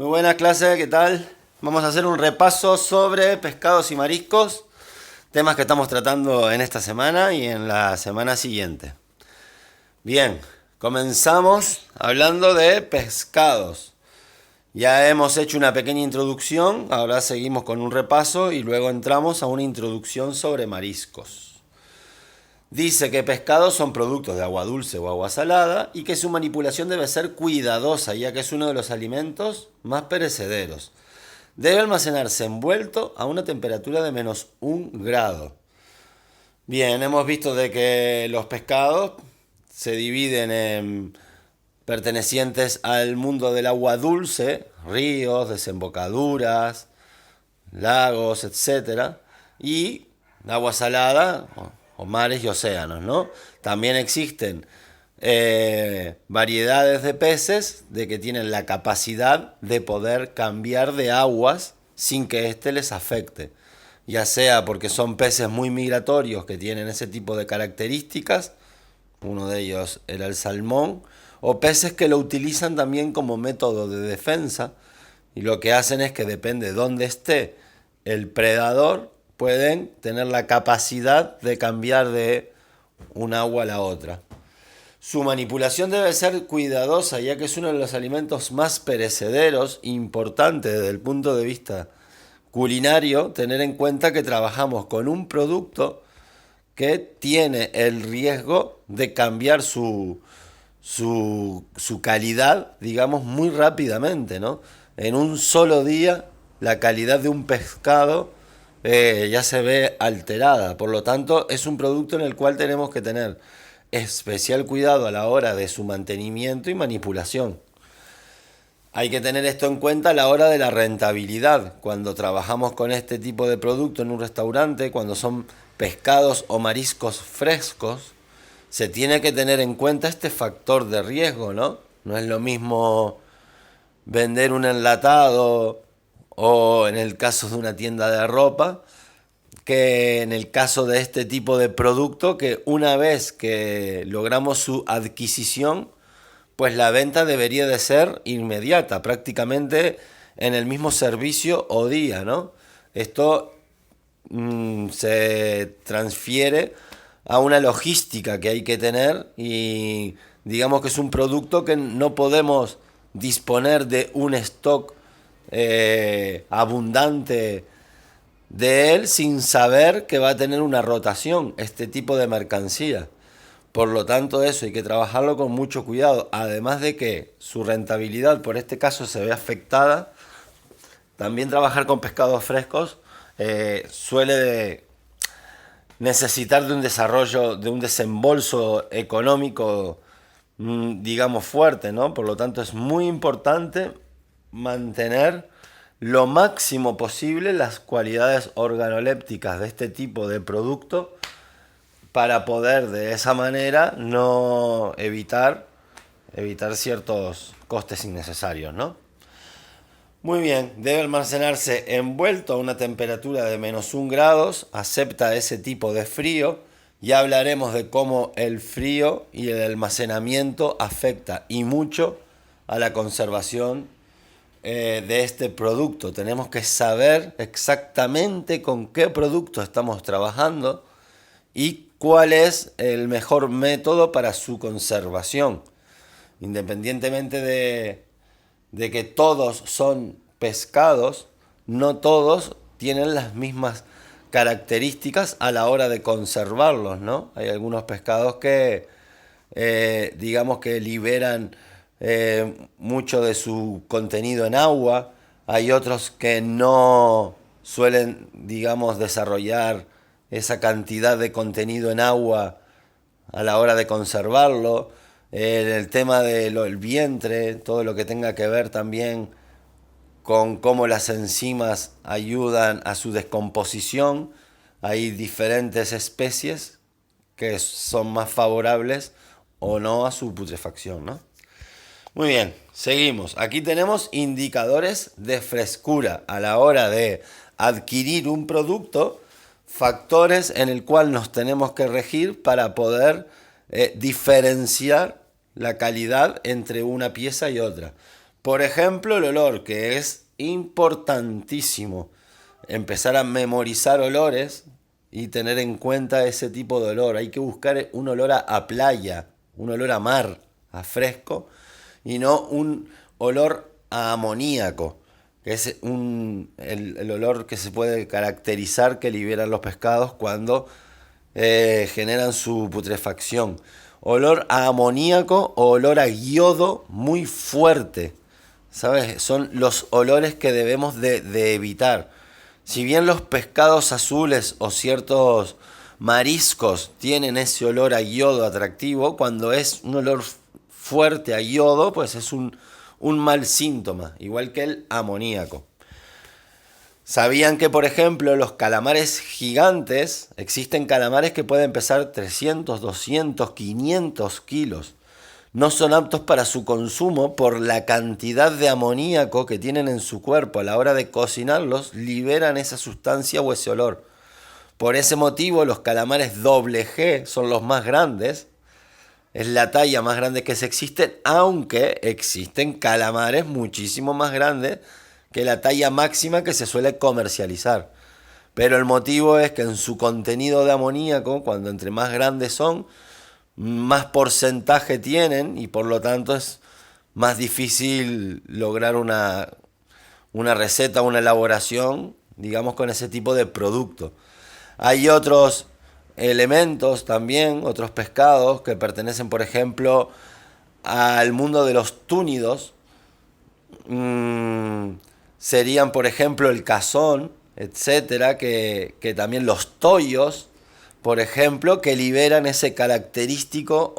Muy buena clase, ¿qué tal? Vamos a hacer un repaso sobre pescados y mariscos, temas que estamos tratando en esta semana y en la semana siguiente. Bien, comenzamos hablando de pescados. Ya hemos hecho una pequeña introducción, ahora seguimos con un repaso y luego entramos a una introducción sobre mariscos. Dice que pescados son productos de agua dulce o agua salada y que su manipulación debe ser cuidadosa, ya que es uno de los alimentos más perecederos. Debe almacenarse envuelto a una temperatura de -1 grado. Bien, hemos visto de que los pescados se dividen en pertenecientes al mundo del agua dulce, ríos, desembocaduras, lagos, etcétera, y agua salada o mares y océanos, ¿no? También existen variedades de peces de que tienen la capacidad de poder cambiar de aguas sin que éste les afecte, ya sea porque son peces muy migratorios que tienen ese tipo de características, uno de ellos era el salmón, o peces que lo utilizan también como método de defensa y lo que hacen es que depende de dónde esté el predador, pueden tener la capacidad de cambiar de un agua a la otra. Su manipulación debe ser cuidadosa, ya que es uno de los alimentos más perecederos, importante desde el punto de vista culinario, tener en cuenta que trabajamos con un producto que tiene el riesgo de cambiar su calidad, digamos, muy rápidamente, ¿no? En un solo día, la calidad de un pescado ya se ve alterada. Por lo tanto, es un producto en el cual tenemos que tener especial cuidado a la hora de su mantenimiento y manipulación. Hay que tener esto en cuenta a la hora de la rentabilidad. Cuando trabajamos con este tipo de producto en un restaurante, cuando son pescados o mariscos frescos, se tiene que tener en cuenta este factor de riesgo, ¿no? No es lo mismo vender un enlatado o en el caso de una tienda de ropa, que en el caso de este tipo de producto, que una vez que logramos su adquisición, pues la venta debería de ser inmediata, prácticamente en el mismo servicio o día, ¿no? Esto se transfiere a una logística que hay que tener y digamos que es un producto que no podemos disponer de un stock abundante de él sin saber que va a tener una rotación este tipo de mercancía. Por lo tanto, eso hay que trabajarlo con mucho cuidado. Además de que su rentabilidad por este caso se ve afectada, también trabajar con pescados frescos suele necesitar de un desarrollo, de un desembolso económico, digamos, fuerte, ¿no? Por lo tanto, es muy importante mantener lo máximo posible las cualidades organolépticas de este tipo de producto para poder de esa manera no evitar ciertos costes innecesarios, ¿no? Muy bien, debe almacenarse envuelto a una temperatura de -1 grados, acepta ese tipo de frío. Ya hablaremos de cómo el frío y el almacenamiento afecta y mucho a la conservación de este producto. Tenemos que saber exactamente con qué producto estamos trabajando y cuál es el mejor método para su conservación. Independientemente de que todos son pescados, no todos tienen las mismas características a la hora de conservarlos, ¿no? Hay algunos pescados que, digamos que liberan mucho de su contenido en agua, hay otros que no suelen, digamos, desarrollar esa cantidad de contenido en agua a la hora de conservarlo. El tema del vientre, todo lo que tenga que ver también con cómo las enzimas ayudan a su descomposición. Hay diferentes especies que son más favorables o no a su putrefacción, ¿no? Muy bien, seguimos. Aquí tenemos indicadores de frescura a la hora de adquirir un producto, factores en el cual nos tenemos que regir para poder diferenciar la calidad entre una pieza y otra. Por ejemplo, el olor, que es importantísimo. Empezar a memorizar olores y tener en cuenta ese tipo de olor. Hay que buscar un olor a playa, un olor a mar, a fresco, y no un olor a amoníaco, que es el olor que se puede caracterizar que liberan los pescados cuando generan su putrefacción. Olor a amoníaco o olor a yodo muy fuerte. ¿Sabes? Son los olores que debemos de evitar. Si bien los pescados azules o ciertos mariscos tienen ese olor a yodo atractivo, cuando es un olor fuerte a yodo, pues es un mal síntoma, igual que el amoníaco. ¿Sabían que, por ejemplo, los calamares gigantes, existen calamares que pueden pesar 300, 200, 500 kilos? No son aptos para su consumo por la cantidad de amoníaco que tienen en su cuerpo. A la hora de cocinarlos, liberan esa sustancia o ese olor. Por ese motivo, los calamares doble G son los más grandes. Es la talla más grande que se existen, aunque existen calamares muchísimo más grandes que la talla máxima que se suele comercializar. Pero el motivo es que en su contenido de amoníaco, cuando entre más grandes son, más porcentaje tienen y por lo tanto es más difícil lograr una receta, una elaboración, digamos, con ese tipo de producto. Hay otros elementos también, otros pescados que pertenecen, por ejemplo, al mundo de los túnidos. Mm, Serían, por ejemplo, el cazón, etcétera, que también los toyos, por ejemplo, que liberan ese característico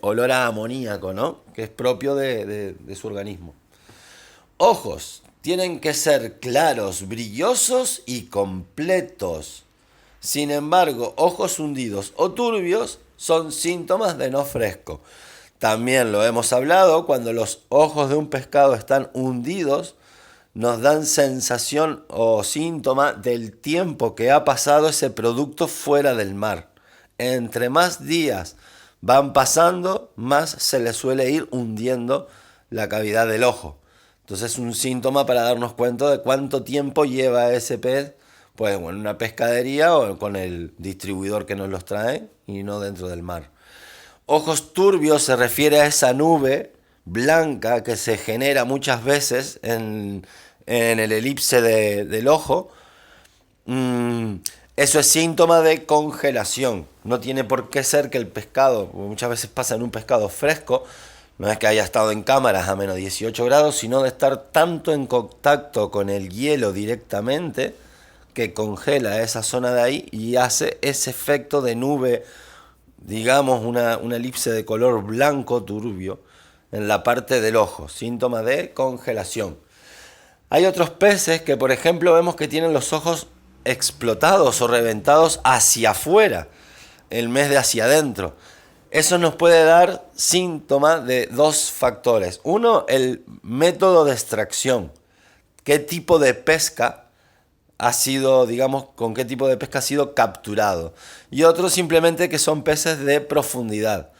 olor a amoníaco, ¿no? Que es propio de su organismo. Ojos tienen que ser claros, brillosos y completos. Sin embargo, ojos hundidos o turbios son síntomas de no fresco. También lo hemos hablado, cuando los ojos de un pescado están hundidos, nos dan sensación o síntoma del tiempo que ha pasado ese producto fuera del mar. Entre más días van pasando, más se le suele ir hundiendo la cavidad del ojo. Entonces es un síntoma para darnos cuenta de cuánto tiempo lleva ese pez, pues en una pescadería o con el distribuidor que nos los trae y no dentro del mar. Ojos turbios se refiere a esa nube blanca que se genera muchas veces en el elipse del ojo. Eso es síntoma de congelación. No tiene por qué ser que el pescado, muchas veces pasa en un pescado fresco, no es que haya estado en cámaras a menos 18 grados, sino de estar tanto en contacto con el hielo directamente que congela esa zona de ahí y hace ese efecto de nube, digamos una elipse de color blanco turbio en la parte del ojo, síntoma de congelación. Hay otros peces que, por ejemplo, vemos que tienen los ojos explotados o reventados hacia afuera, en vez de hacia adentro. Eso nos puede dar síntoma de dos factores. Uno, el método de extracción. ¿Qué tipo de pesca ha sido, digamos, con qué tipo de pesca ha sido capturado? Y otro, simplemente que son peces de profundidad.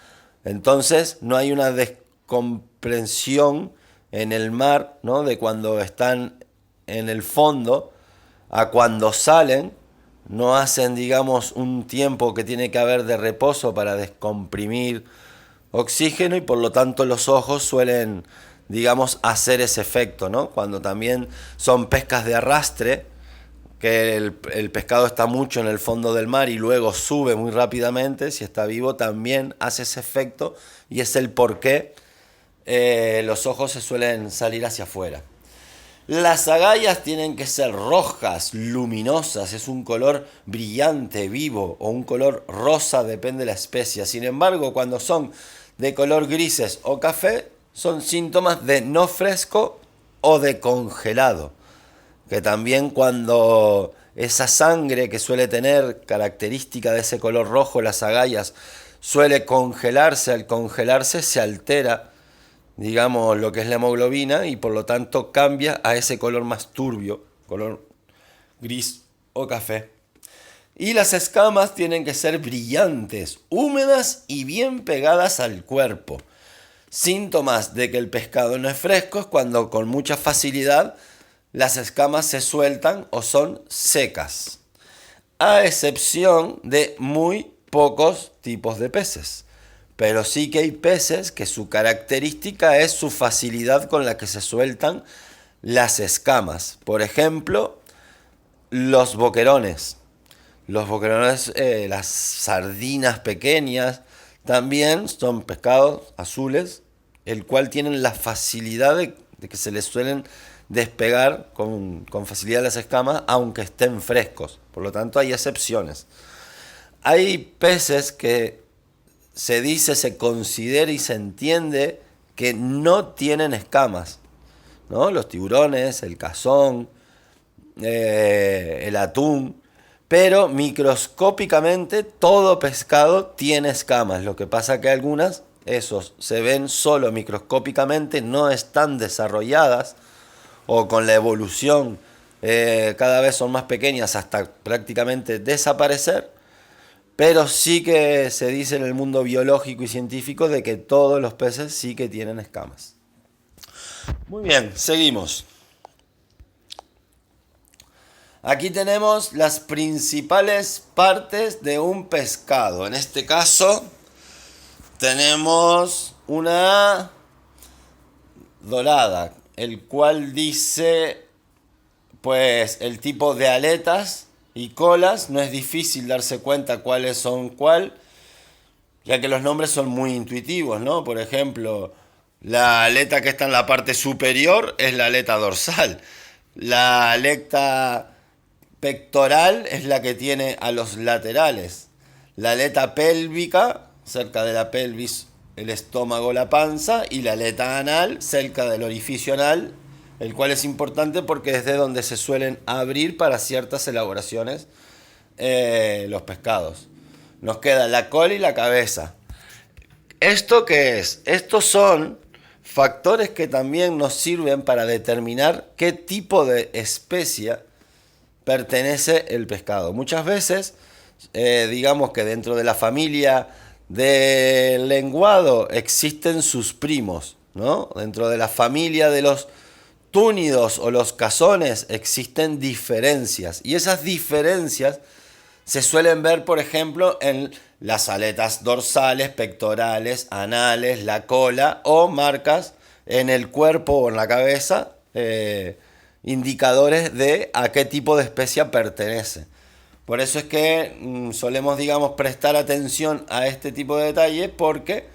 Entonces, no hay una descomprensión en el mar, ¿no? De cuando están en el fondo a cuando salen, no hacen, digamos, un tiempo que tiene que haber de reposo para descomprimir oxígeno y por lo tanto los ojos suelen, digamos, hacer ese efecto, ¿no? Cuando también son pescas de arrastre, que el pescado está mucho en el fondo del mar y luego sube muy rápidamente, si está vivo también hace ese efecto y es el porqué los ojos se suelen salir hacia afuera. Las agallas tienen que ser rojas, luminosas, es un color brillante, vivo, o un color rosa, depende de la especie. Sin embargo, cuando son de color grises o café, son síntomas de no fresco o de congelado. Que también cuando esa sangre que suele tener característica de ese color rojo, las agallas, suele congelarse, al congelarse se altera, digamos, lo que es la hemoglobina y por lo tanto cambia a ese color más turbio, color gris o café. Y las escamas tienen que ser brillantes, húmedas y bien pegadas al cuerpo. Síntomas de que el pescado no es fresco es cuando con mucha facilidad las escamas se sueltan o son secas, a excepción de muy pocos tipos de peces. Pero sí que hay peces que su característica es su facilidad con la que se sueltan las escamas. Por ejemplo, los boquerones. Los boquerones, las sardinas pequeñas, también son pescados azules, el cual tienen la facilidad de que se les suelen despegar con facilidad las escamas, aunque estén frescos. Por lo tanto, hay excepciones. Hay peces que se dice, se considera y se entiende que no tienen escamas, ¿no? Los tiburones, el cazón, el atún, pero microscópicamente todo pescado tiene escamas. Lo que pasa que algunas, esos se ven solo microscópicamente, no están desarrolladas o con la evolución cada vez son más pequeñas hasta prácticamente desaparecer. Pero sí que se dice en el mundo biológico y científico de que todos los peces sí que tienen escamas. Muy bien, seguimos. Aquí tenemos las principales partes de un pescado. En este caso tenemos una dorada, el cual dice pues el tipo de aletas y colas. No es difícil darse cuenta cuáles son cuál, ya que los nombres son muy intuitivos, ¿no? Por ejemplo, la aleta que está en la parte superior es la aleta dorsal. La aleta pectoral es la que tiene a los laterales. La aleta pélvica, cerca de la pelvis, el estómago, la panza. Y la aleta anal, cerca del orificio anal, el cual es importante porque es de donde se suelen abrir para ciertas elaboraciones los pescados. Nos queda la cola y la cabeza. ¿Esto qué es? Estos son factores que también nos sirven para determinar qué tipo de especie pertenece el pescado. Muchas veces, digamos que dentro de la familia del lenguado existen sus primos, ¿no? Dentro de la familia de los túnidos o los cazones existen diferencias. Y esas diferencias se suelen ver, por ejemplo, en las aletas dorsales, pectorales, anales, la cola o marcas en el cuerpo o en la cabeza, indicadores de a qué tipo de especie pertenece. Por eso es que solemos, digamos, prestar atención a este tipo de detalles porque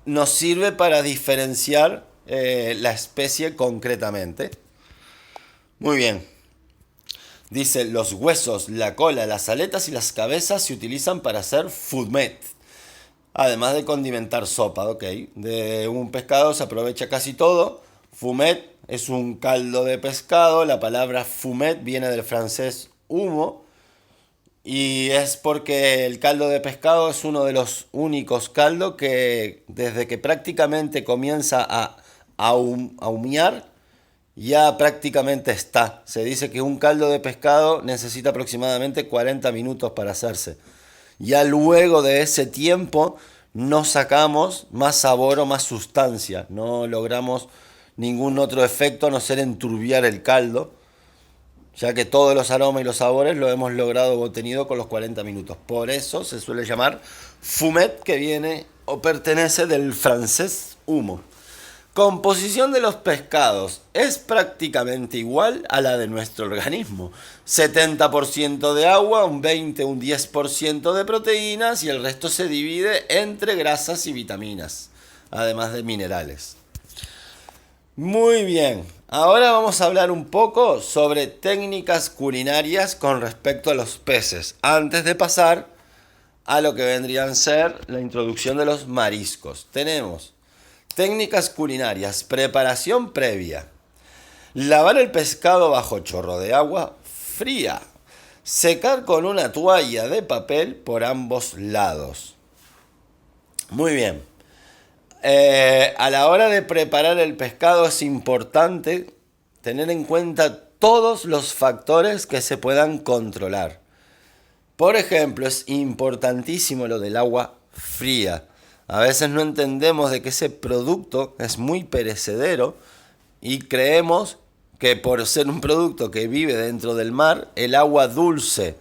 nos sirve para diferenciar la especie concretamente. Muy bien. Dice, los huesos, la cola, las aletas y las cabezas se utilizan para hacer fumet. Además de condimentar sopa, ¿ok? De un pescado se aprovecha casi todo. Fumet es un caldo de pescado. La palabra fumet viene del francés humo. Y es porque el caldo de pescado es uno de los únicos caldos que desde que prácticamente comienza a humear, ya prácticamente está. Se dice que un caldo de pescado necesita aproximadamente 40 minutos para hacerse. Ya luego de ese tiempo no sacamos más sabor o más sustancia. No logramos ningún otro efecto a no ser enturbiar el caldo, ya que todos los aromas y los sabores lo hemos logrado o obtenido con los 40 minutos. Por eso se suele llamar fumet, que viene o pertenece del francés humo. Composición de los pescados es prácticamente igual a la de nuestro organismo. 70% de agua, un 20, un 10% de proteínas y el resto se divide entre grasas y vitaminas, además de minerales. Muy bien, ahora vamos a hablar un poco sobre técnicas culinarias con respecto a los peces, antes de pasar a lo que vendrían a ser la introducción de los mariscos. Tenemos técnicas culinarias, preparación previa. Lavar el pescado bajo chorro de agua fría. Secar con una toalla de papel por ambos lados. Muy bien. A la hora de preparar el pescado es importante tener en cuenta todos los factores que se puedan controlar. Por ejemplo, es importantísimo lo del agua fría. A veces no entendemos de que ese producto es muy perecedero y creemos que por ser un producto que vive dentro del mar, el agua dulce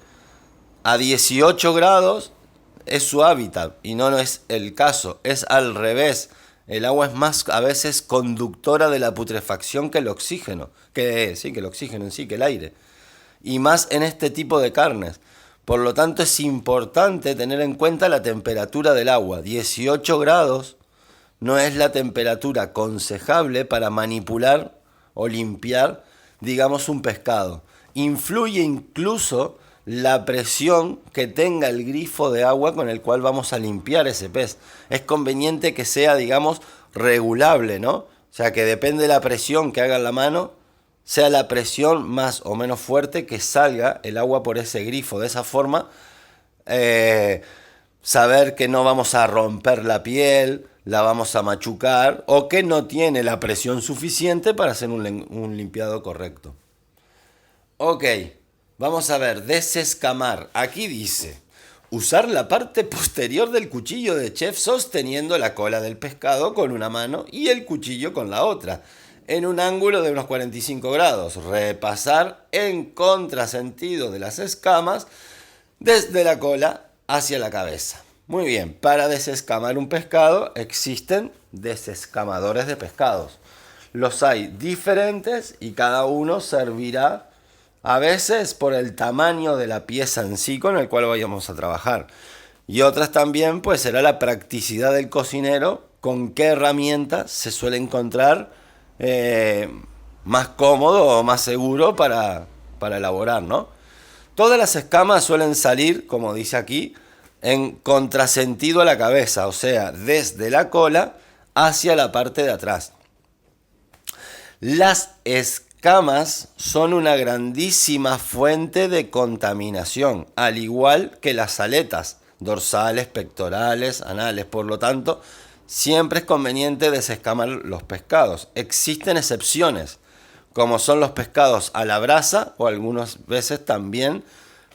a 18 grados es su hábitat y no es el caso, es al revés. El agua es más a veces conductora de la putrefacción que el oxígeno, que el oxígeno en sí, que el aire. Y más en este tipo de carnes. Por lo tanto es importante tener en cuenta la temperatura del agua. 18 grados no es la temperatura aconsejable para manipular o limpiar, digamos, un pescado. Influye incluso la presión que tenga el grifo de agua con el cual vamos a limpiar ese pez. Es conveniente que sea, digamos, regulable, ¿no? O sea, que depende de la presión que haga en la mano, sea la presión más o menos fuerte que salga el agua por ese grifo. De esa forma, saber que no vamos a romper la piel, la vamos a machucar, o que no tiene la presión suficiente para hacer un limpiado correcto. Ok, vamos a ver, desescamar. Aquí dice, usar la parte posterior del cuchillo de chef sosteniendo la cola del pescado con una mano y el cuchillo con la otra, en un ángulo de unos 45 grados. Repasar en contrasentido de las escamas desde la cola hacia la cabeza. Muy bien, para desescamar un pescado existen desescamadores de pescados. Los hay diferentes y cada uno servirá a veces por el tamaño de la pieza en sí con el cual vayamos a trabajar. Y otras también pues será la practicidad del cocinero con qué herramientas se suele encontrar más cómodo o más seguro para elaborar, ¿no? Todas las escamas suelen salir, como dice aquí, en contrasentido a la cabeza, o sea, desde la cola hacia la parte de atrás. Las escamas son una grandísima fuente de contaminación, al igual que las aletas dorsales, pectorales, anales. Por lo tanto, siempre es conveniente desescamar los pescados. Existen excepciones, como son los pescados a la brasa o algunas veces también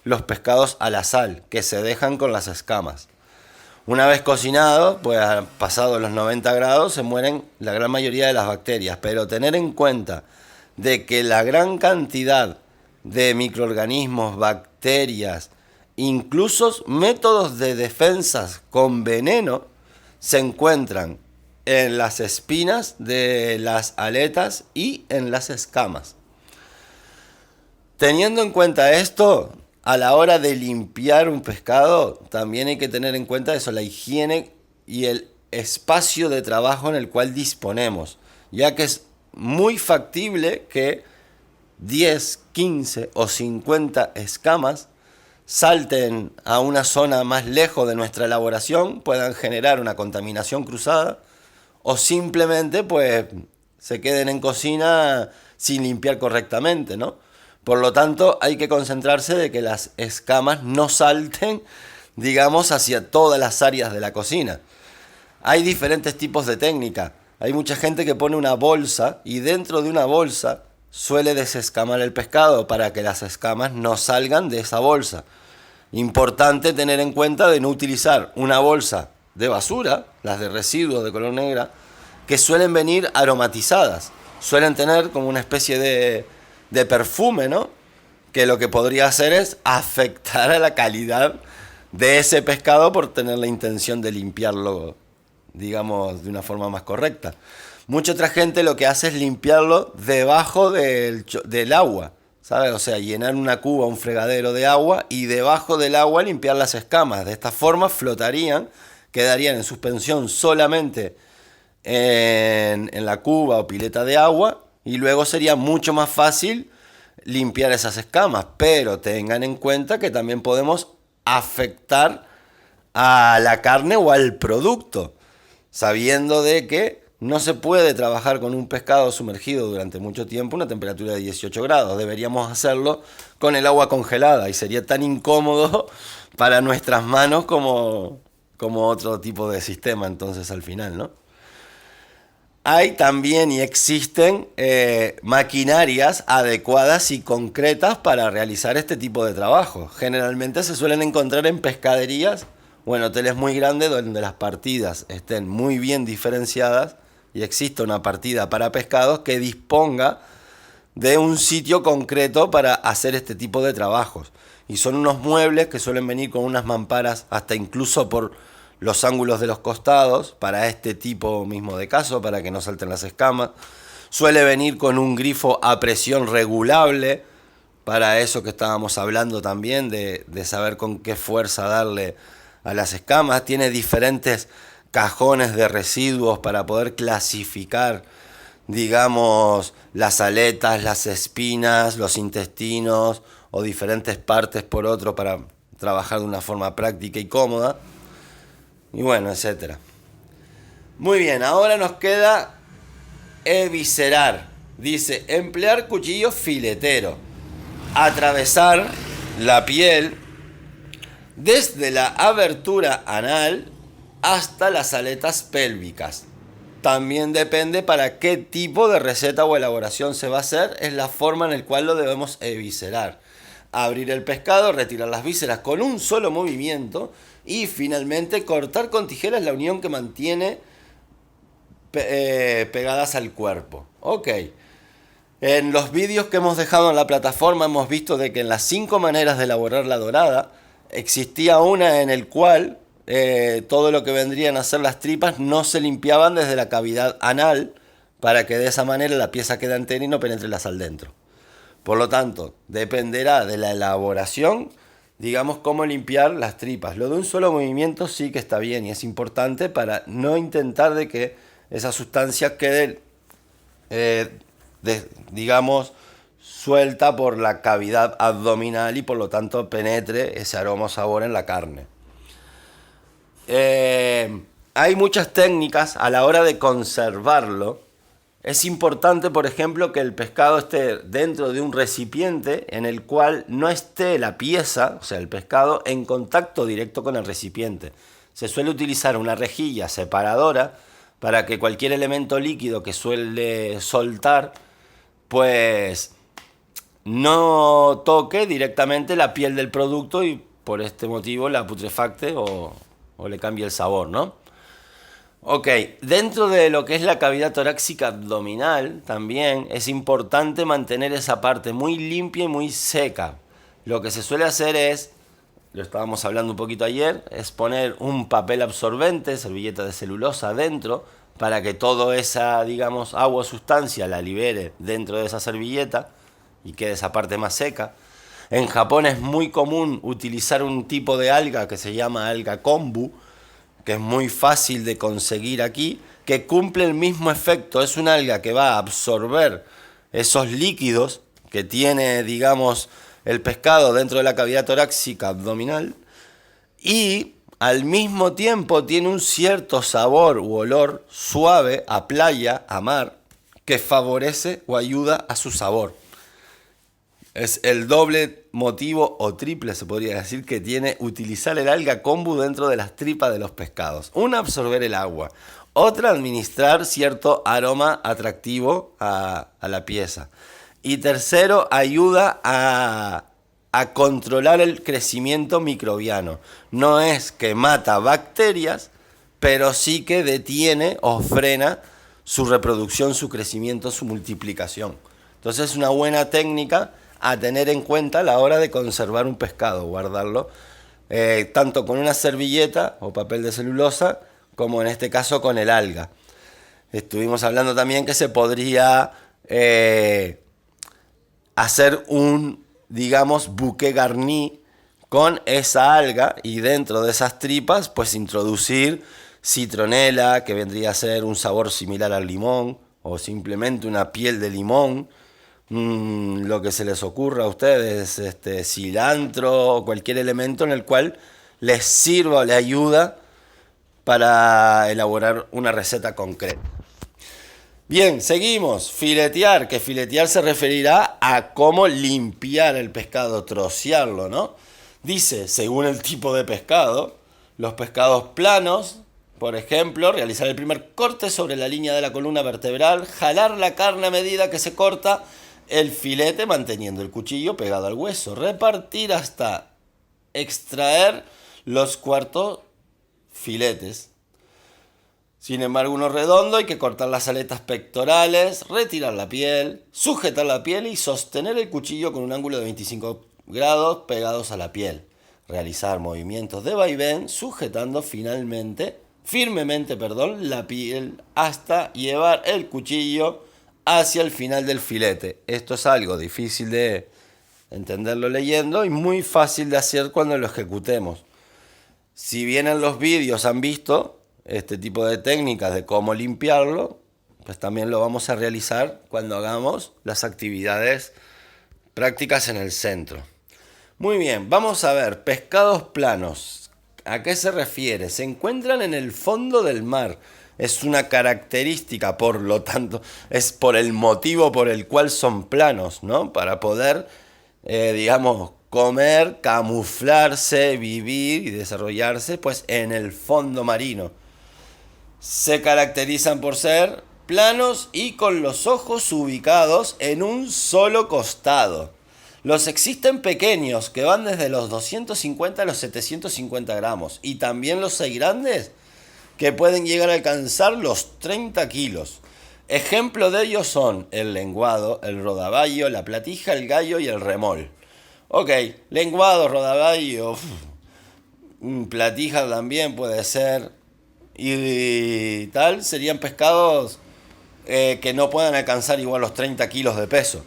los pescados a la sal, que se dejan con las escamas. Una vez cocinado, pues pasados los 90 grados, se mueren la gran mayoría de las bacterias. Pero tener en cuenta de que la gran cantidad de microorganismos, bacterias, incluso métodos de defensas con veneno, se encuentran en las espinas de las aletas y en las escamas. Teniendo en cuenta esto, a la hora de limpiar un pescado, también hay que tener en cuenta eso, la higiene y el espacio de trabajo en el cual disponemos, ya que es muy factible que 10, 15 o 50 escamas salten a una zona más lejos de nuestra elaboración, puedan generar una contaminación cruzada o simplemente pues se queden en cocina sin limpiar correctamente, ¿no? Por lo tanto, hay que concentrarse de que las escamas no salten, digamos, hacia todas las áreas de la cocina. Hay diferentes tipos de técnica. Hay mucha gente que pone una bolsa y dentro de una bolsa suele desescamar el pescado para que las escamas no salgan de esa bolsa. Importante tener en cuenta de no utilizar una bolsa de basura, las de residuos de color negra, que suelen venir aromatizadas. Suelen tener como una especie de perfume, ¿no? Que lo que podría hacer es afectar a la calidad de ese pescado por tener la intención de limpiarlo, digamos, de una forma más correcta. Mucha otra gente lo que hace es limpiarlo debajo del agua, ¿sabes? O sea, llenar una cuba, un fregadero de agua y debajo del agua limpiar las escamas. De esta forma flotarían, quedarían en suspensión solamente en la cuba o pileta de agua y luego sería mucho más fácil limpiar esas escamas. Pero tengan en cuenta que también podemos afectar a la carne o al producto, sabiendo de que no se puede trabajar con un pescado sumergido durante mucho tiempo a una temperatura de 18 grados. Deberíamos hacerlo con el agua congelada y sería tan incómodo para nuestras manos como otro tipo de sistema, entonces al final, ¿no? Hay también y existen maquinarias adecuadas y concretas para realizar este tipo de trabajo. Generalmente se suelen encontrar en pescaderías o en hoteles muy grandes donde las partidas estén muy bien diferenciadas y exista una partida para pescados que disponga de un sitio concreto para hacer este tipo de trabajos. Y son unos muebles que suelen venir con unas mamparas hasta incluso por los ángulos de los costados para este tipo mismo de caso, para que no salten las escamas. Suele venir con un grifo a presión regulable para eso que estábamos hablando también, de saber con qué fuerza darle a las escamas. Tiene diferentes cajones de residuos para poder clasificar, digamos, las aletas, las espinas, los intestinos o diferentes partes por otro para trabajar de una forma práctica y cómoda. Y bueno, etcétera. Muy bien, ahora nos queda eviscerar. Dice, emplear cuchillo filetero. Atravesar la piel desde la abertura anal hasta las aletas pélvicas. También depende para qué tipo de receta o elaboración se va a hacer, es la forma en la cual lo debemos eviscerar. Abrir el pescado, retirar las vísceras con un solo movimiento y finalmente cortar con tijeras la unión que mantiene pegadas al cuerpo. Ok. En los vídeos que hemos dejado en la plataforma hemos visto de que en las 5 maneras de elaborar la dorada existía una en el cual todo lo que vendrían a ser las tripas no se limpiaban desde la cavidad anal para que de esa manera la pieza quede entera y no penetre la sal dentro. Por lo tanto, dependerá de la elaboración, digamos, cómo limpiar las tripas. Lo de un solo movimiento sí que está bien y es importante para no intentar de que esa sustancia quede, digamos, suelta por la cavidad abdominal y por lo tanto penetre ese aroma o sabor en la carne. Hay muchas técnicas a la hora de conservarlo. Es importante, por ejemplo, que el pescado esté dentro de un recipiente en el cual no esté la pieza, o sea, el pescado, en contacto directo con el recipiente. Se suele utilizar una rejilla separadora para que cualquier elemento líquido que suele soltar, pues no toque directamente la piel del producto y por este motivo la putrefacte o le cambie el sabor, ¿no? Ok, dentro de lo que es la cavidad torácica abdominal también es importante mantener esa parte muy limpia y muy seca. Lo que se suele hacer es, lo estábamos hablando un poquito ayer, es poner un papel absorbente, servilleta de celulosa dentro, para que toda esa, digamos, agua o sustancia la libere dentro de esa servilleta y quede esa parte más seca. En Japón es muy común utilizar un tipo de alga que se llama alga kombu, que es muy fácil de conseguir aquí, que cumple el mismo efecto. Es una alga que va a absorber esos líquidos que tiene, digamos, el pescado dentro de la cavidad torácica abdominal y al mismo tiempo tiene un cierto sabor u olor suave a playa, a mar, que favorece o ayuda a su sabor. Es el doble motivo o triple, se podría decir, que tiene utilizar el alga kombu dentro de las tripas de los pescados. Una, absorber el agua. Otra, administrar cierto aroma atractivo a la pieza. Y tercero, ayuda a controlar el crecimiento microbiano. No es que mata bacterias, pero sí que detiene o frena su reproducción, su crecimiento, su multiplicación. Entonces es una buena técnica a tener en cuenta a la hora de conservar un pescado, guardarlo, tanto con una servilleta o papel de celulosa, como en este caso con el alga. Estuvimos hablando también que se podría hacer un, digamos, bouquet garni con esa alga y dentro de esas tripas, pues introducir citronela, que vendría a ser un sabor similar al limón, o simplemente una piel de limón. Lo que se les ocurra a ustedes, cilantro o cualquier elemento en el cual les sirva o les ayuda para elaborar una receta concreta. Bien, seguimos. Filetear, que filetear se referirá a cómo limpiar el pescado, trocearlo, ¿no? Dice, según el tipo de pescado, los pescados planos, por ejemplo, realizar el primer corte sobre la línea de la columna vertebral, jalar la carne a medida que se corta el filete manteniendo el cuchillo pegado al hueso, repartir hasta extraer los cuartos filetes. Sin embargo, uno redondo hay que cortar las aletas pectorales, retirar la piel, sujetar la piel y sostener el cuchillo con un ángulo de 25 grados pegados a la piel. Realizar movimientos de vaivén sujetando firmemente, la piel hasta llevar el cuchillo hacia el final del filete. Esto es algo difícil de entenderlo leyendo y muy fácil de hacer cuando lo ejecutemos. Si bien en los vídeos han visto este tipo de técnicas de cómo limpiarlo, pues también lo vamos a realizar cuando hagamos las actividades prácticas en el centro. Muy bien, vamos a ver, pescados planos. ¿A qué se refiere? Se encuentran en el fondo del mar. Es una característica, por lo tanto, es por el motivo por el cual son planos, ¿no? Para poder, comer, camuflarse, vivir y desarrollarse, pues en el fondo marino. Se caracterizan por ser planos y con los ojos ubicados en un solo costado. Los existen pequeños, que van desde los 250 a los 750 gramos. Y también los hay grandes, que pueden llegar a alcanzar los 30 kilos. Ejemplos de ellos son el lenguado, el rodaballo, la platija, el gallo y el remol. Ok, lenguado, rodaballo, platija también puede ser. Y tal, serían pescados que no puedan alcanzar igual los 30 kilos de peso.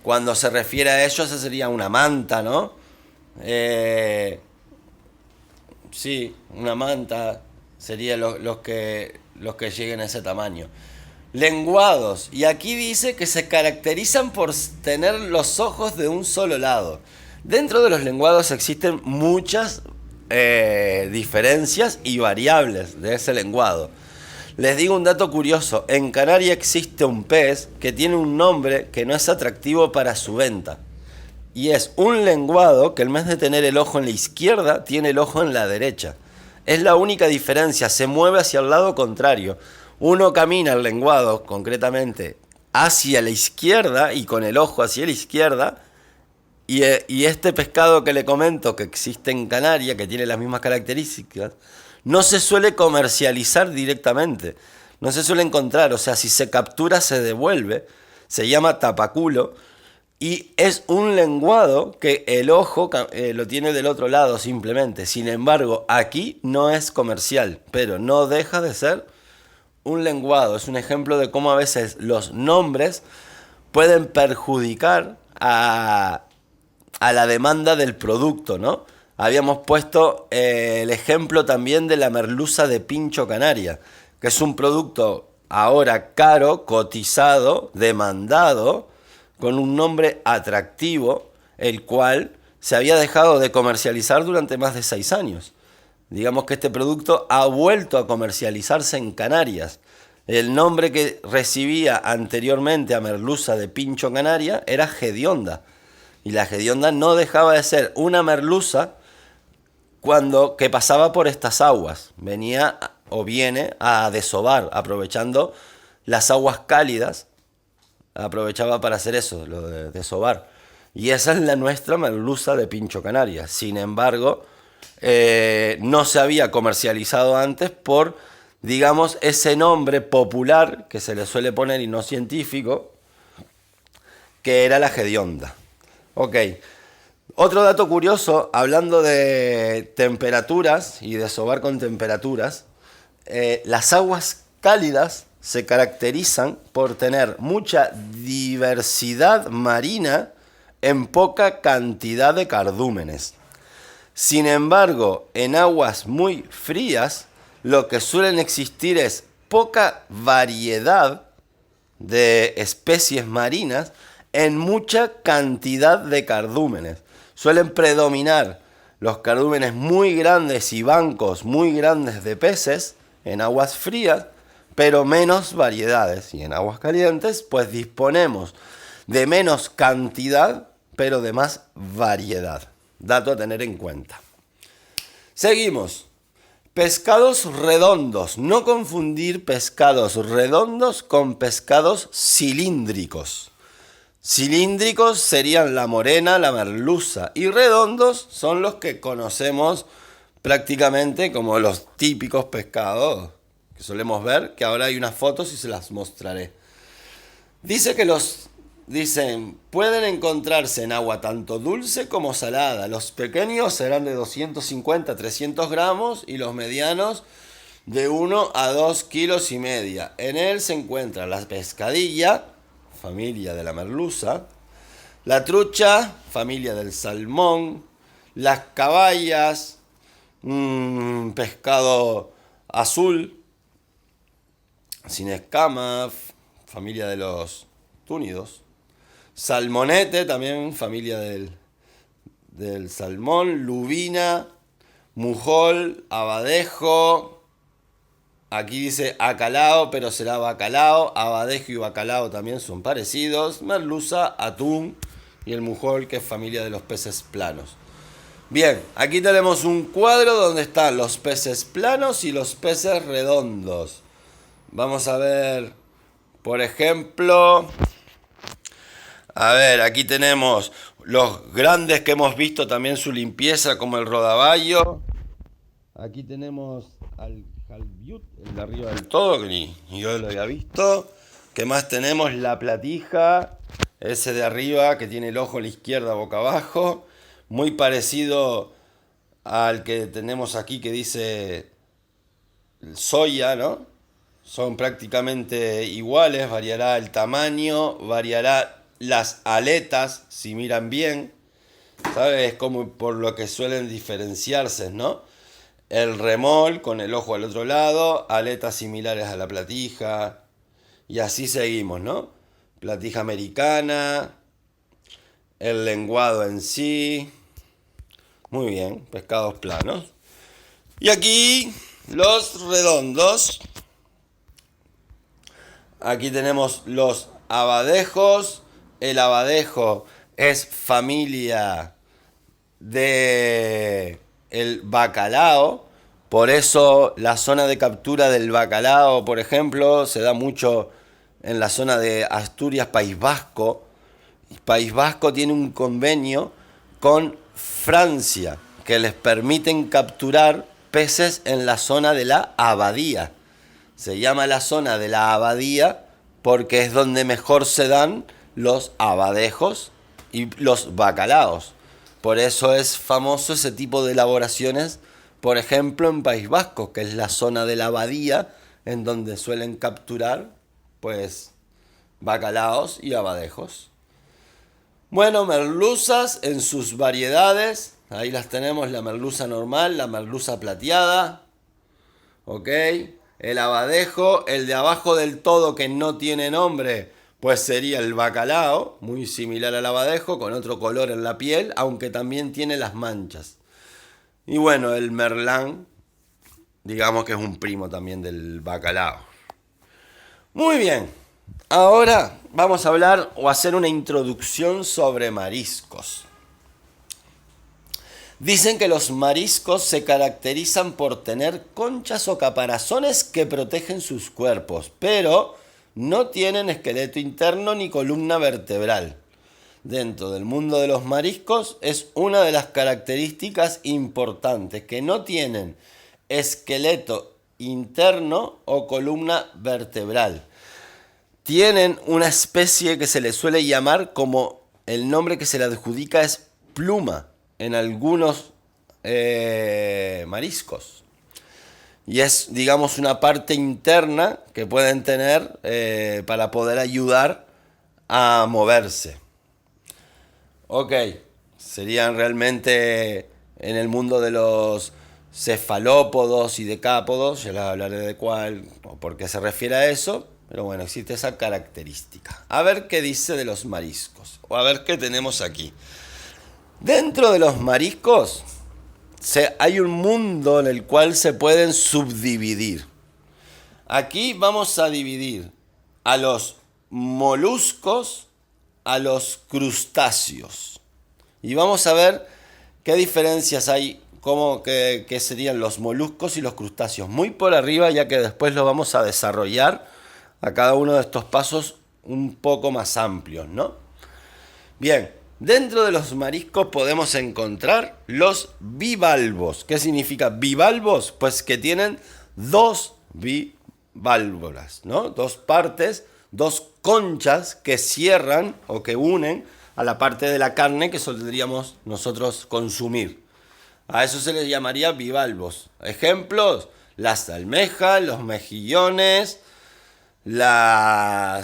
Cuando se refiere a ellos, esa sería una manta, ¿no? Sí, una manta sería los que lleguen a ese tamaño. Lenguados. Y aquí dice que se caracterizan por tener los ojos de un solo lado. Dentro de los lenguados existen muchas diferencias y variables de ese lenguado. Les digo un dato curioso. En Canarias existe un pez que tiene un nombre que no es atractivo para su venta. Y es un lenguado que en vez de tener el ojo en la izquierda, tiene el ojo en la derecha. Es la única diferencia, se mueve hacia el lado contrario. Uno camina el lenguado, concretamente, hacia la izquierda y con el ojo hacia la izquierda. Y este pescado que le comento, que existe en Canarias, que tiene las mismas características, no se suele comercializar directamente. No se suele encontrar, o sea, si se captura se devuelve. Se llama tapaculo. Y es un lenguado que el ojo lo tiene del otro lado simplemente. Sin embargo, aquí no es comercial, pero no deja de ser un lenguado. Es un ejemplo de cómo a veces los nombres pueden perjudicar a la demanda del producto, ¿no? Habíamos puesto el ejemplo también de la merluza de pincho canaria, que es un producto ahora caro, cotizado, demandado, con un nombre atractivo, el cual se había dejado de comercializar durante más de 6 años. Digamos que este producto ha vuelto a comercializarse en Canarias. El nombre que recibía anteriormente a merluza de pincho canaria era hedionda. Y la hedionda no dejaba de ser una merluza que pasaba por estas aguas. Venía o viene a desovar, aprovechando las aguas cálidas. Aprovechaba para hacer eso, lo de desovar. Y esa es la nuestra merluza de pincho canaria. Sin embargo, no se había comercializado antes por, digamos, ese nombre popular que se le suele poner y no científico, que era la hedionda. Ok. Otro dato curioso, hablando de temperaturas y de desovar con temperaturas, las aguas cálidas se caracterizan por tener mucha diversidad marina en poca cantidad de cardúmenes. Sin embargo, en aguas muy frías, lo que suelen existir es poca variedad de especies marinas en mucha cantidad de cardúmenes. Suelen predominar los cardúmenes muy grandes y bancos muy grandes de peces en aguas frías, pero menos variedades. Y en aguas calientes, pues disponemos de menos cantidad, pero de más variedad. Dato a tener en cuenta. Seguimos. Pescados redondos. No confundir pescados redondos con pescados cilíndricos. Cilíndricos serían la morena, la merluza, y redondos son los que conocemos prácticamente como los típicos pescados que solemos ver, que ahora hay unas fotos y se las mostraré. Dice que dicen, pueden encontrarse en agua tanto dulce como salada. Los pequeños serán de 250 a 300 gramos y los medianos de 1 a 2 kilos y media. En él se encuentra la pescadilla, familia de la merluza, la trucha, familia del salmón, las caballas, pescado azul, sin escama, familia de los túnidos, salmonete, también familia del salmón, lubina, mujol, abadejo, aquí dice acalao, pero será bacalao, abadejo y bacalao también son parecidos, merluza, atún y el mujol, que es familia de los peces planos. Bien, aquí tenemos un cuadro donde están los peces planos y los peces redondos. Vamos a ver, por ejemplo, aquí tenemos los grandes que hemos visto también su limpieza, como el rodaballo. Aquí tenemos al halbiut, el de arriba del todo, que ni yo lo había visto. ¿Qué más tenemos? La platija, ese de arriba que tiene el ojo a la izquierda boca abajo. Muy parecido al que tenemos aquí que dice soya, ¿no? Son prácticamente iguales, variará el tamaño, variará las aletas, si miran bien, ¿sabes? Es como por lo que suelen diferenciarse, ¿no? El remol con el ojo al otro lado, aletas similares a la platija, y así seguimos, ¿no? Platija americana, el lenguado en sí. Muy bien, pescados planos. Y aquí los redondos. Aquí tenemos los abadejos. El abadejo es familia de el bacalao. Por eso la zona de captura del bacalao, por ejemplo, se da mucho en la zona de Asturias, País Vasco. País Vasco tiene un convenio con Francia que les permiten capturar peces en la zona de la abadía. Se llama la zona de la abadía porque es donde mejor se dan los abadejos y los bacalaos. Por eso es famoso ese tipo de elaboraciones, por ejemplo en País Vasco, que es la zona de la abadía en donde suelen capturar pues bacalaos y abadejos. Bueno, merluzas en sus variedades. Ahí las tenemos, la merluza normal, la merluza plateada. ¿Ok? El abadejo, el de abajo del todo que no tiene nombre, pues sería el bacalao, muy similar al abadejo, con otro color en la piel, aunque también tiene las manchas. Y bueno, el merlán, digamos que es un primo también del bacalao. Muy bien. Ahora vamos a hablar o hacer una introducción sobre mariscos. Dicen que los mariscos se caracterizan por tener conchas o caparazones que protegen sus cuerpos, pero no tienen esqueleto interno ni columna vertebral. Dentro del mundo de los mariscos es una de las características importantes, que no tienen esqueleto interno o columna vertebral. Tienen una especie que se le suele llamar, como el nombre que se le adjudica es pluma en algunos mariscos. Y es, digamos, una parte interna que pueden tener para poder ayudar a moverse. Ok, serían realmente en el mundo de los cefalópodos y decápodos, ya les hablaré de cuál o por qué se refiere a eso. Pero bueno, existe esa característica. A ver qué dice de los mariscos. O a ver qué tenemos aquí. Dentro de los mariscos hay un mundo en el cual se pueden subdividir. Aquí vamos a dividir a los moluscos, a los crustáceos. Y vamos a ver qué diferencias hay, qué serían los moluscos y los crustáceos. Muy por arriba, ya que después lo vamos a desarrollar a cada uno de estos pasos un poco más amplios, ¿no? Bien, Dentro de los mariscos podemos encontrar los bivalvos. ¿Qué significa bivalvos? Pues que tienen dos bivalvas, ¿no? Dos partes, dos conchas que cierran o que unen a la parte de la carne que solíamos nosotros consumir. A eso se les llamaría bivalvos. Ejemplos: las almejas, los mejillones,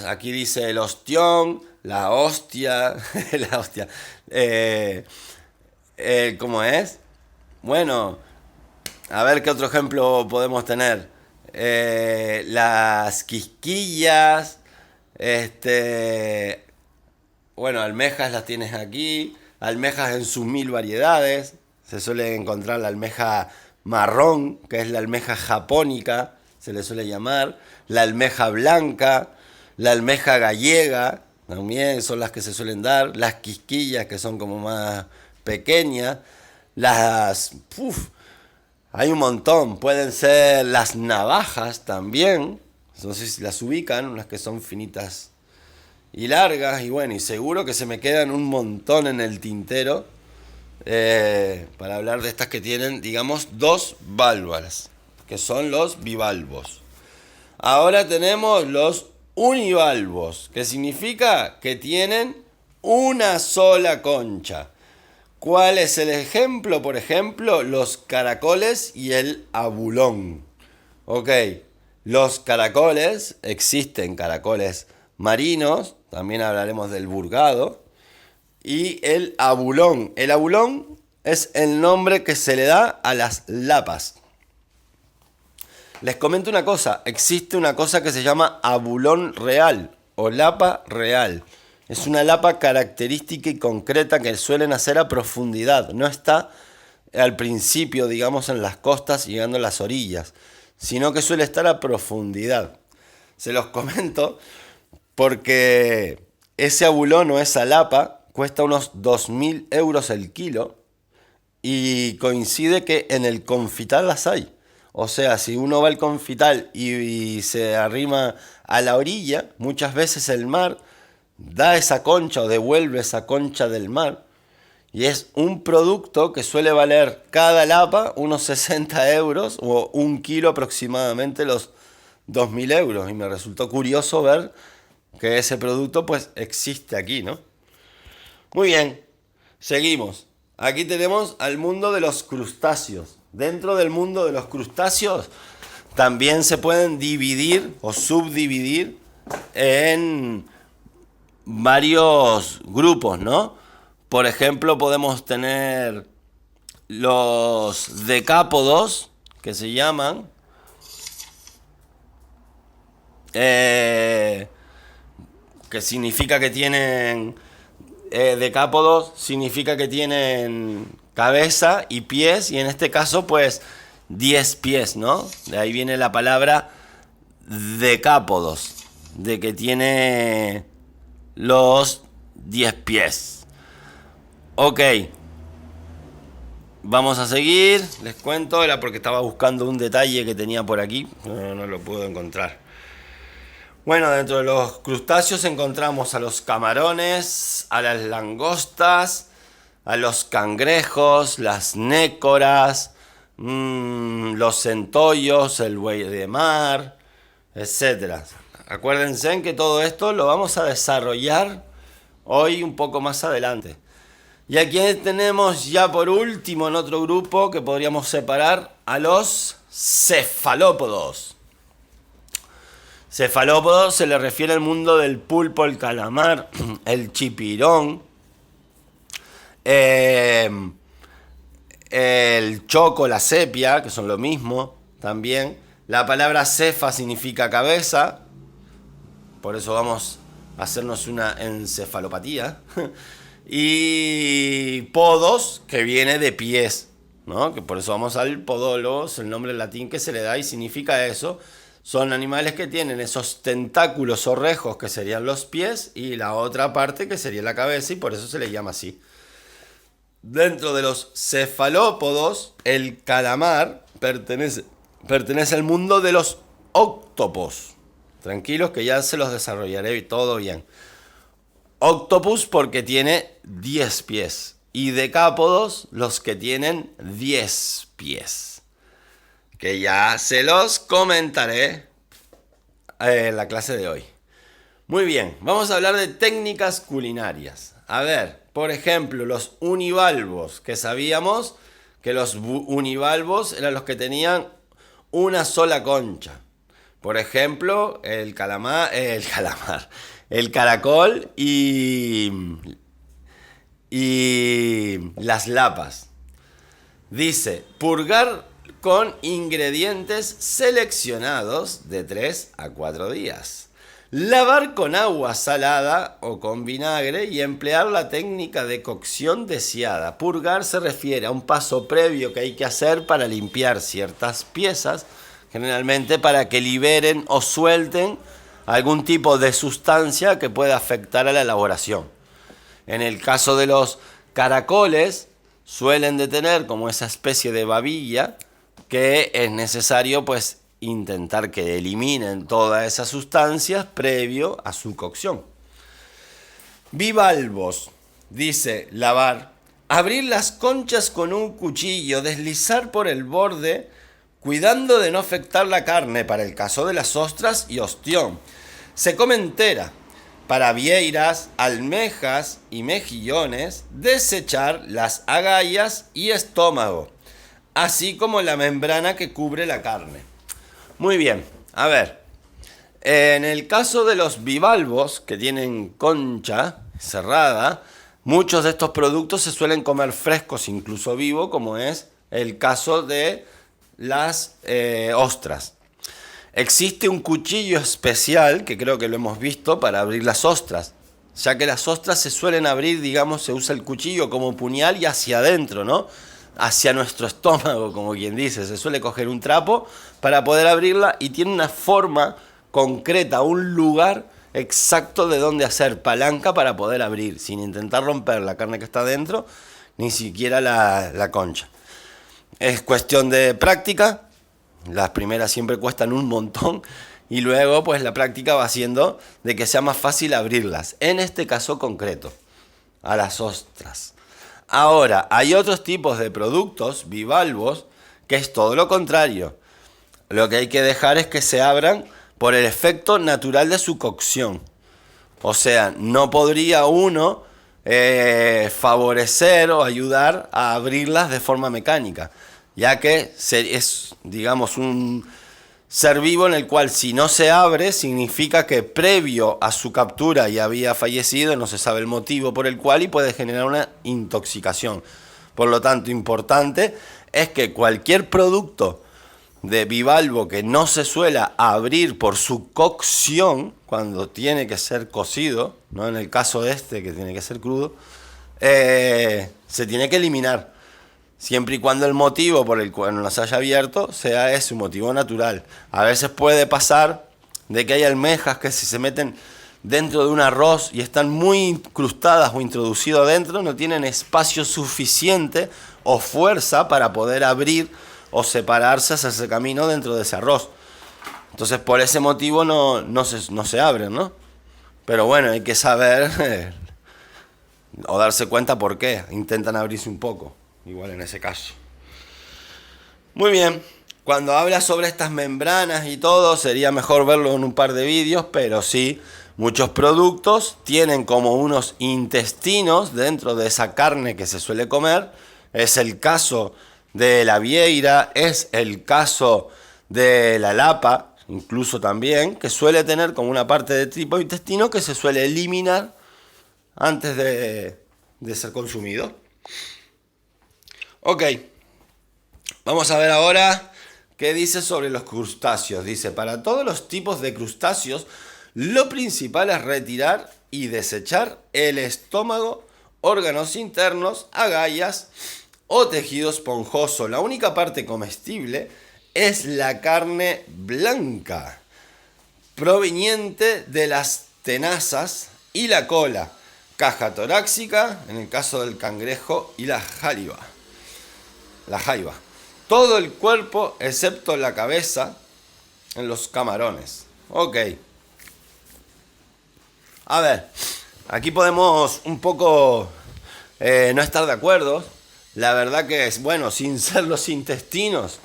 aquí dice el ostión, la hostia, la hostia. ¿Cómo es? Bueno, a ver qué otro ejemplo podemos tener. Las quisquillas, bueno, almejas las tienes aquí, almejas en sus mil variedades. Se suele encontrar la almeja marrón, que es la almeja japónica, se le suele llamar, la almeja blanca, la almeja gallega, también son las que se suelen dar, las quisquillas, que son como más pequeñas, hay un montón, pueden ser las navajas también, no sé si las ubican, unas que son finitas y largas, y bueno, y seguro que se me quedan un montón en el tintero para hablar de estas que tienen, digamos, dos válvulas, que son los bivalvos. Ahora tenemos los univalvos, que significa que tienen una sola concha. ¿Cuál es el ejemplo? Por ejemplo, los caracoles y el abulón. Ok, los caracoles, existen caracoles marinos, también hablaremos del burgado, y el abulón. El abulón es el nombre que se le da a las lapas. Les comento una cosa, existe una cosa que se llama abulón real o lapa real. Es una lapa característica y concreta que suelen hacer a profundidad. No está al principio, digamos, en las costas llegando a las orillas, sino que suele estar a profundidad. Se los comento porque ese abulón o esa lapa cuesta unos 2.000 euros el kilo y coincide que en el confital las hay. O sea, si uno va al confital y se arrima a la orilla, muchas veces el mar da esa concha o devuelve esa concha del mar. Y es un producto que suele valer cada lapa unos 60 euros o un kilo aproximadamente los 2.000 euros. Y me resultó curioso ver que ese producto pues existe aquí, ¿no? Muy bien, seguimos. Aquí tenemos al mundo de los crustáceos. Dentro del mundo de los crustáceos también se pueden dividir o subdividir en varios grupos, ¿no? Por ejemplo, podemos tener los decápodos, que se llaman, que significa que tienen, decápodos significa que tienen cabeza y pies, y en este caso pues 10 pies, ¿no? De ahí viene la palabra decápodos, de que tiene los 10 pies. Ok, vamos a seguir, les cuento, era porque estaba buscando un detalle que tenía por aquí, no lo puedo encontrar. Bueno, dentro de los crustáceos encontramos a los camarones, a las langostas, a los cangrejos, las nécoras, los centollos, el buey de mar, etc. Acuérdense en que todo esto lo vamos a desarrollar hoy un poco más adelante. Y aquí tenemos ya por último en otro grupo que podríamos separar a los cefalópodos. Cefalópodos se le refiere al mundo del pulpo, el calamar, el chipirón, el choco, la sepia, que son lo mismo también. La palabra cefa significa cabeza, por eso vamos a hacernos una encefalopatía. Y podos, que viene de pies, ¿no? Que por eso vamos al podólogos, el nombre latín que se le da y significa eso. Son animales que tienen esos tentáculos o rejos que serían los pies y la otra parte que sería la cabeza, y por eso se le llama así. Dentro de los cefalópodos, el calamar pertenece al mundo de los octopos. Tranquilos que ya se los desarrollaré todo bien. Octopus porque tiene 10 pies. Y decápodos los que tienen 10 pies. Que ya se los comentaré en la clase de hoy. Muy bien, vamos a hablar de técnicas culinarias. A ver, por ejemplo, los univalvos, que sabíamos que los univalvos eran los que tenían una sola concha. Por ejemplo, el caracol y las lapas. Dice, purgar con ingredientes seleccionados de 3 a 4 días. Lavar con agua salada o con vinagre y emplear la técnica de cocción deseada. Purgar se refiere a un paso previo que hay que hacer para limpiar ciertas piezas, generalmente para que liberen o suelten algún tipo de sustancia que pueda afectar a la elaboración. En el caso de los caracoles, suelen de tener como esa especie de babilla que es necesario pues intentar que eliminen todas esas sustancias previo a su cocción. Bivalvos, dice lavar, abrir las conchas con un cuchillo, deslizar por el borde, cuidando de no afectar la carne para el caso de las ostras y ostión. Se come entera. Para vieiras, almejas y mejillones, desechar las agallas y estómago, así como la membrana que cubre la carne. Muy bien, a ver, en el caso de los bivalvos que tienen concha cerrada, muchos de estos productos se suelen comer frescos, incluso vivo, como es el caso de las ostras. Existe un cuchillo especial, que creo que lo hemos visto, para abrir las ostras. Ya que las ostras se suelen abrir, digamos, se usa el cuchillo como puñal y hacia adentro, ¿no? Hacia nuestro estómago, como quien dice. Se suele coger un trapo para poder abrirla y tiene una forma concreta, un lugar exacto de donde hacer palanca para poder abrir, sin intentar romper la carne que está dentro, ni siquiera la concha. Es cuestión de práctica. Las primeras siempre cuestan un montón y luego pues la práctica va haciendo de que sea más fácil abrirlas. En este caso concreto, a las ostras. Ahora, hay otros tipos de productos bivalvos que es todo lo contrario. Lo que hay que dejar es que se abran por el efecto natural de su cocción. O sea, no podría uno favorecer o ayudar a abrirlas de forma mecánica, ya que es, digamos, un ser vivo en el cual si no se abre significa que previo a su captura ya había fallecido, no se sabe el motivo por el cual y puede generar una intoxicación. Por lo tanto, importante es que cualquier producto de bivalvo que no se suela abrir por su cocción, cuando tiene que ser cocido, ¿no? En el caso de este que tiene que ser crudo, se tiene que eliminar. Siempre y cuando el motivo por el cual no las haya abierto sea ese, un motivo natural. A veces puede pasar de que hay almejas que si se meten dentro de un arroz y están muy incrustadas o introducidas adentro, no tienen espacio suficiente o fuerza para poder abrir o separarse, hacerse camino dentro de ese arroz. Entonces por ese motivo no se abren, ¿no? Pero bueno, hay que saber o darse cuenta por qué. Intentan abrirse un poco. Igual en ese caso. Muy bien. Cuando habla sobre estas membranas y todo, sería mejor verlo en un par de vídeos, pero sí, muchos productos tienen como unos intestinos dentro de esa carne que se suele comer. Es el caso de la vieira, es el caso de la lapa, incluso también, que suele tener como una parte de tipo intestino que se suele eliminar antes de ser consumido. Ok, vamos a ver ahora qué dice sobre los crustáceos. Dice, para todos los tipos de crustáceos, lo principal es retirar y desechar el estómago, órganos internos, agallas o tejido esponjoso. La única parte comestible es la carne blanca, proveniente de las tenazas y la cola, caja torácica, en el caso del cangrejo, y la jaiba. Todo el cuerpo, excepto la cabeza, en los camarones. Ok. A ver, Aquí podemos un poco no estar de acuerdo. La verdad que es, bueno, sin ser los intestinos,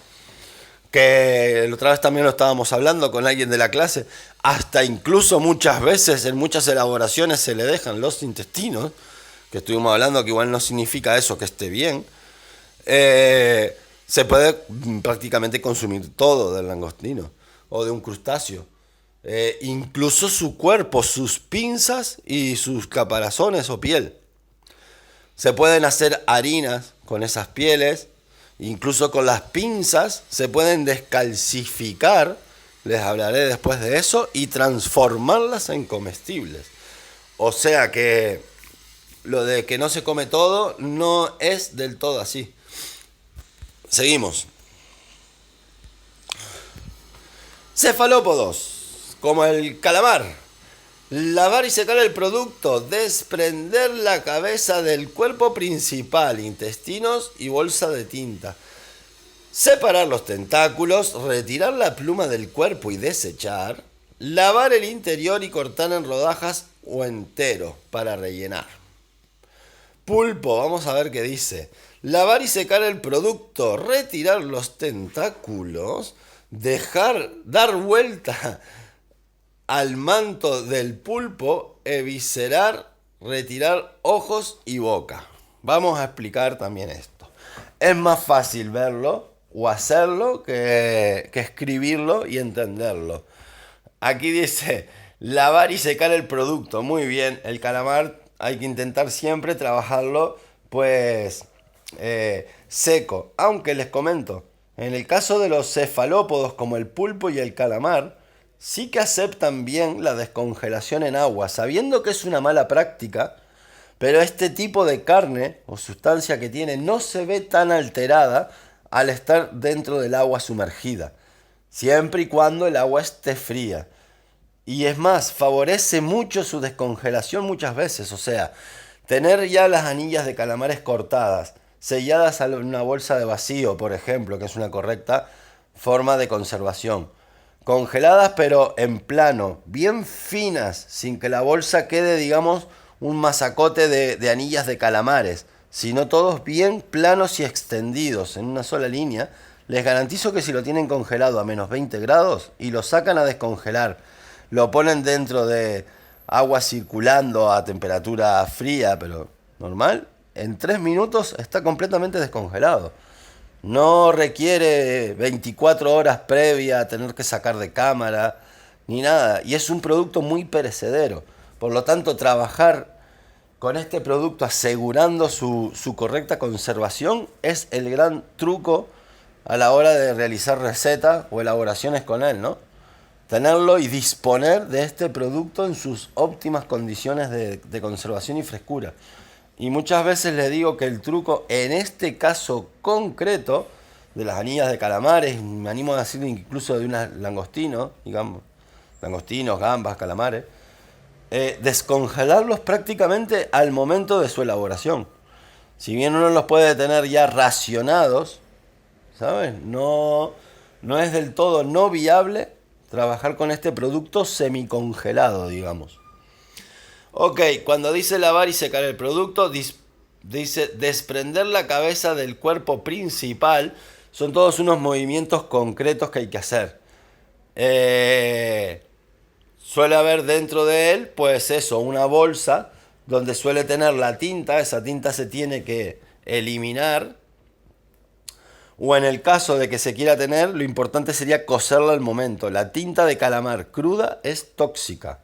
que la otra vez también lo estábamos hablando con alguien de la clase, hasta incluso muchas veces en muchas elaboraciones se le dejan los intestinos, que estuvimos hablando que igual no significa eso que esté bien, se puede prácticamente consumir todo del langostino o de un crustáceo. Incluso su cuerpo, sus pinzas y sus caparazones o piel. Se pueden hacer harinas con esas pieles, incluso con las pinzas se pueden descalcificar, les hablaré después de eso, y transformarlas en comestibles. O sea que lo de que no se come todo no es del todo así. Seguimos. Cefalópodos, como el calamar. Lavar y secar el producto, desprender la cabeza del cuerpo principal, intestinos y bolsa de tinta. Separar los tentáculos, retirar la pluma del cuerpo y desechar. Lavar el interior y cortar en rodajas o entero para rellenar. Pulpo, vamos a ver qué dice. Lavar y secar el producto, retirar los tentáculos, dar vuelta al manto del pulpo, eviscerar, retirar ojos y boca. Vamos a explicar también esto. Es más fácil verlo o hacerlo que escribirlo y entenderlo. Aquí dice lavar y secar el producto. Muy bien, el calamar hay que intentar siempre trabajarlo pues seco. Aunque les comento, en el caso de los cefalópodos como el pulpo y el calamar, sí que aceptan bien la descongelación en agua, sabiendo que es una mala práctica, pero este tipo de carne o sustancia que tiene no se ve tan alterada al estar dentro del agua sumergida, siempre y cuando el agua esté fría. Y es más, favorece mucho su descongelación muchas veces, o sea, tener ya las anillas de calamares cortadas, selladas en una bolsa de vacío, por ejemplo, que es una correcta forma de conservación. Congeladas pero en plano, bien finas, sin que la bolsa quede, digamos, un masacote de anillas de calamares, sino todos bien planos y extendidos en una sola línea. Les garantizo que si lo tienen congelado a menos 20 grados y lo sacan a descongelar, lo ponen dentro de agua circulando a temperatura fría, pero normal, en 3 minutos está completamente descongelado. No requiere 24 horas previa a tener que sacar de cámara, ni nada. Y es un producto muy perecedero. Por lo tanto, trabajar con este producto asegurando su correcta conservación es el gran truco a la hora de realizar recetas o elaboraciones con él, ¿no? Tenerlo y disponer de este producto en sus óptimas condiciones de conservación y frescura. Y muchas veces les digo que el truco en este caso concreto de las anillas de calamares, me animo a decir incluso de unos langostinos, digamos, langostinos, gambas, calamares, descongelarlos prácticamente al momento de su elaboración. Si bien uno los puede tener ya racionados, ¿sabes? No es del todo no viable trabajar con este producto semicongelado, digamos. Ok, cuando dice lavar y secar el producto, dice desprender la cabeza del cuerpo principal. Son todos unos movimientos concretos que hay que hacer. Suele haber dentro de él, pues eso, una bolsa donde suele tener la tinta. Esa tinta se tiene que eliminar. O en el caso de que se quiera tener, lo importante sería cocerla al momento. La tinta de calamar cruda es tóxica.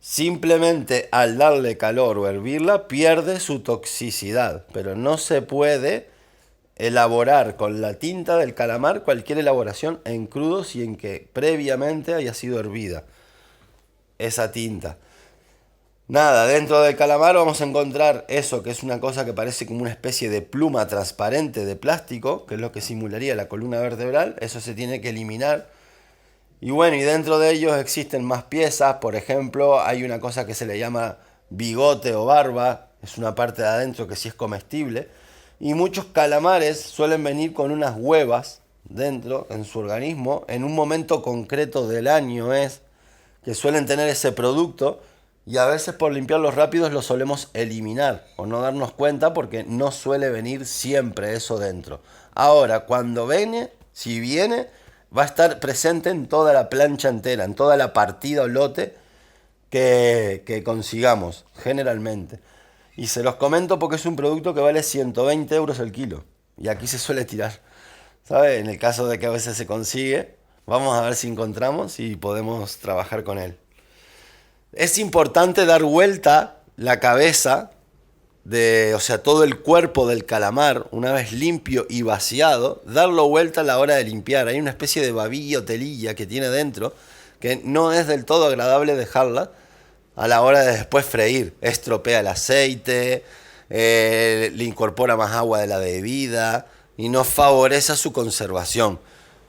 Simplemente al darle calor o hervirla pierde su toxicidad, pero no se puede elaborar con la tinta del calamar cualquier elaboración en crudo sin que previamente haya sido hervida esa tinta. Nada, dentro del calamar vamos a encontrar eso, que es una cosa que parece como una especie de pluma transparente de plástico, que es lo que simularía la columna vertebral. Eso se tiene que eliminar. Y bueno, y dentro de ellos existen más piezas. Por ejemplo, hay una cosa que se le llama bigote o barba. Es una parte de adentro que sí es comestible. Y muchos calamares suelen venir con unas huevas dentro, en su organismo. En un momento concreto del año es que suelen tener ese producto Y a veces por limpiarlos rápidos los solemos eliminar o no darnos cuenta porque no suele venir siempre eso dentro. Ahora, cuando viene, si viene, va a estar presente en toda la plancha entera, en toda la partida o lote que consigamos, generalmente. Y se los comento porque es un producto que vale 120 euros el kilo. Y aquí se suele tirar. ¿Sabe? En el caso de que a veces se consigue, vamos a ver si encontramos y podemos trabajar con él. Es importante dar vuelta la cabeza o sea, todo el cuerpo del calamar, una vez limpio y vaciado, darlo vuelta a la hora de limpiar. Hay una especie de babilla o telilla que tiene dentro que no es del todo agradable dejarla a la hora de después freír. Estropea el aceite, le incorpora más agua de la debida y no favorece su conservación.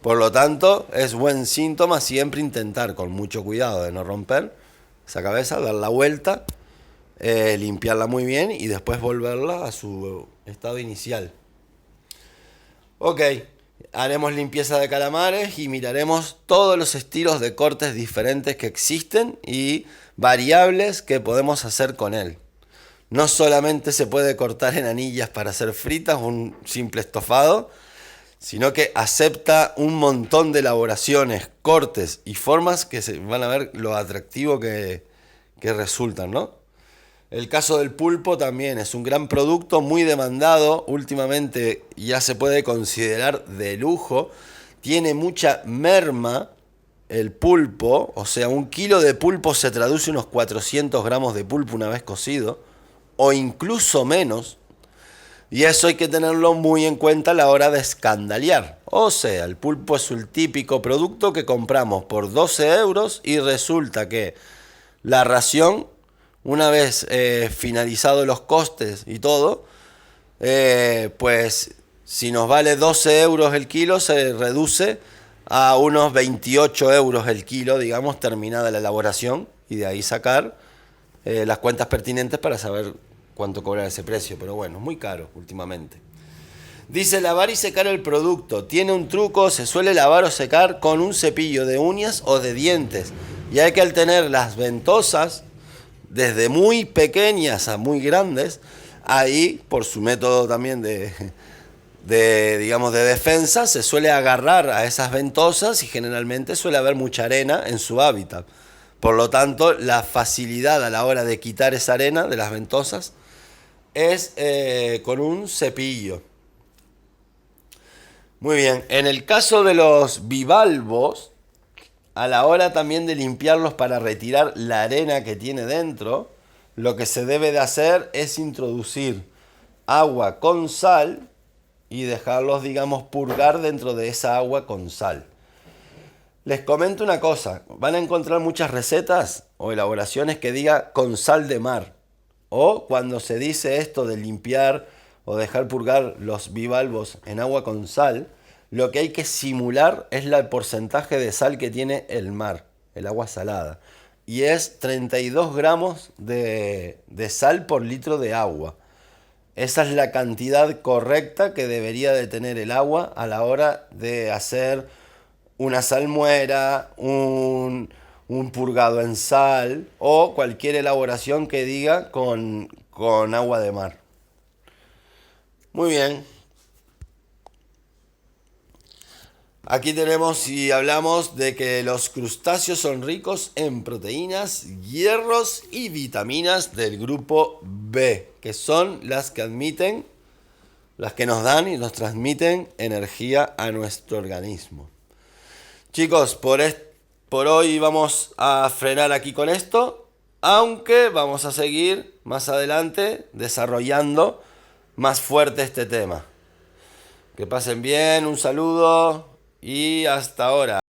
Por lo tanto, es buen síntoma siempre intentar con mucho cuidado de no romper esa cabeza, dar la vuelta, limpiarla muy bien y después volverla a su estado inicial. Ok, haremos limpieza de calamares y miraremos todos los estilos de cortes diferentes que existen y variables que podemos hacer con él. No solamente se puede cortar en anillas para hacer fritas, un simple estofado, sino que acepta un montón de elaboraciones, cortes y formas que se van a ver lo atractivo que resultan, ¿no? El caso del pulpo también es un gran producto muy demandado, últimamente ya se puede considerar de lujo, tiene mucha merma el pulpo, o sea, un kilo de pulpo se traduce unos 400 gramos de pulpo una vez cocido, o incluso menos. Y eso hay que tenerlo muy en cuenta a la hora de escandalear. O sea, el pulpo es el típico producto que compramos por 12 euros y resulta que la ración, una vez finalizados los costes y todo, pues si nos vale 12 euros el kilo, se reduce a unos 28 euros el kilo, digamos, terminada la elaboración, y de ahí sacar las cuentas pertinentes para saber cuánto cobrar ese precio. Pero bueno, es muy caro últimamente. Dice lavar y secar el producto. Tiene un truco, se suele lavar o secar con un cepillo de uñas o de dientes. Y hay que al tener las ventosas, desde muy pequeñas a muy grandes, ahí, por su método también digamos, de defensa, se suele agarrar a esas ventosas y generalmente suele haber mucha arena en su hábitat. Por lo tanto, la facilidad a la hora de quitar esa arena de las ventosas es con un cepillo. Muy bien, en el caso de los bivalvos, a la hora también de limpiarlos para retirar la arena que tiene dentro, lo que se debe de hacer es introducir agua con sal y dejarlos, digamos, purgar dentro de esa agua con sal. Les comento una cosa, van a encontrar muchas recetas o elaboraciones que diga con sal de mar. O cuando se dice esto de limpiar o dejar purgar los bivalvos en agua con sal, lo que hay que simular es el porcentaje de sal que tiene el mar, el agua salada. Y es 32 gramos de sal por litro de agua. Esa es la cantidad correcta que debería de tener el agua a la hora de hacer una salmuera, un purgado en sal o cualquier elaboración que diga con agua de mar. Muy bien. Aquí tenemos y hablamos de que los crustáceos son ricos en proteínas, hierros y vitaminas del grupo B, que son las que admiten, las que nos dan y nos transmiten energía a nuestro organismo. Chicos, por hoy vamos a frenar aquí con esto, aunque vamos a seguir más adelante desarrollando más fuerte este tema. Que pasen bien, un saludo y hasta ahora.